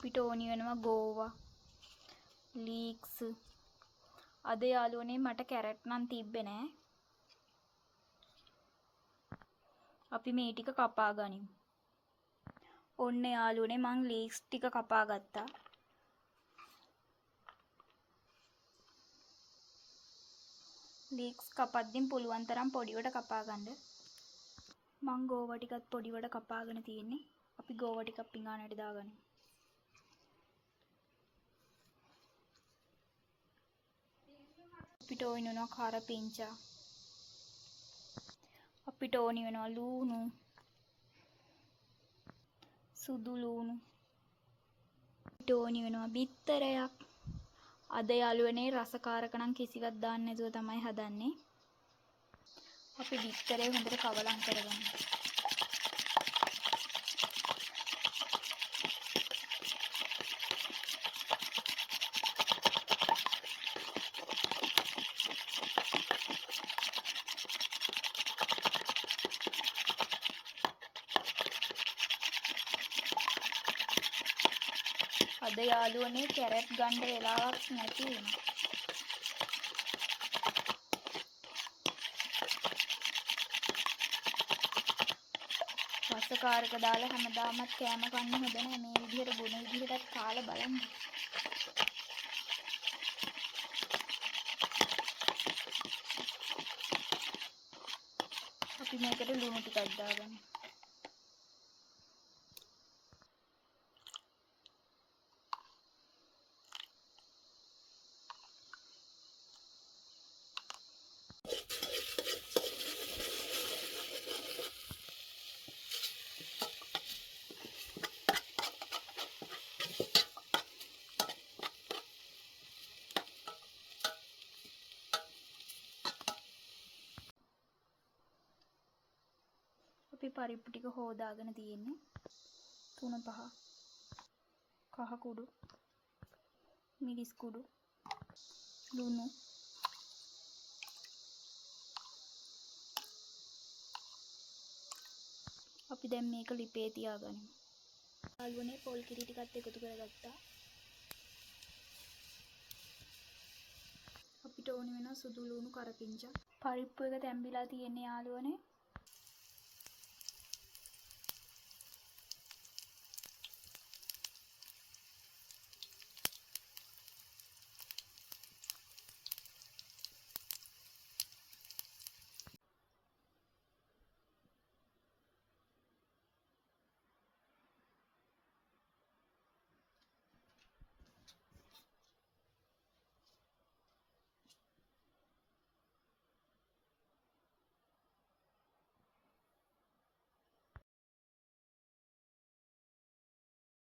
අපිට ඕනි වෙනවා ගෝවා, ලීක්ස්. අද යාළුවනේ මට කැරට් නම් තිබ්බේ නෑ. අපි මේ ටික කපා ගනිමු. ඔන්න යාළුවනේ මං ලීක්ස් ටික කපා ගත්තා. ලීක්ස් කපද්දිම පුළුවන් තරම් පොඩිවට කපා ගන්න. මං ගෝවා ටිකත් පොඩිවට කපාගෙන තියෙන්නේ. අපි ගෝවා ටිකක් පිඟානට දාගනිමු. අපිට ඕනි වෙනවා කරපිංචා. අපිට ඕනි වෙනවා ලූණු, සුදු ලූණු. අපිට ඕනි වෙනවා බිත්තරයක්. අද යාළුවනේ රසකාරක නම් කිසිවක් දාන්න නැතුව තමයි හදන්නේ. අපි බිත්තරේ හොඳට කවලම් කරගමු. අද යාළුවනේ කැරට් ගන්න වෙලාවක් නැති වුණා. රසකාරක දාලා හැමදාමත් කෑම කන්න හොඳ නෑ. මේ විදිහට බොන විදිහටත් කාලා බලන්න. අපි මේකට ලුණු ටිකක් දාගමු. අපි පරිප්පු ටික හොදාගෙන තියෙන්නේ 3-5 කහ කුඩු, මිරිස් කුඩු, ලුණු, අපි දැන් මේක ලිපේ තියාගනිමු. යාළුවනේ පොල් කිරි ටිකත් එකතු කරගත්තා. අපිට ඕනි වෙනවා සුදු ලුණු කරපිංචා. පරිප්පු එක තැම්බිලා තියෙන්නේ යාළුවනේ.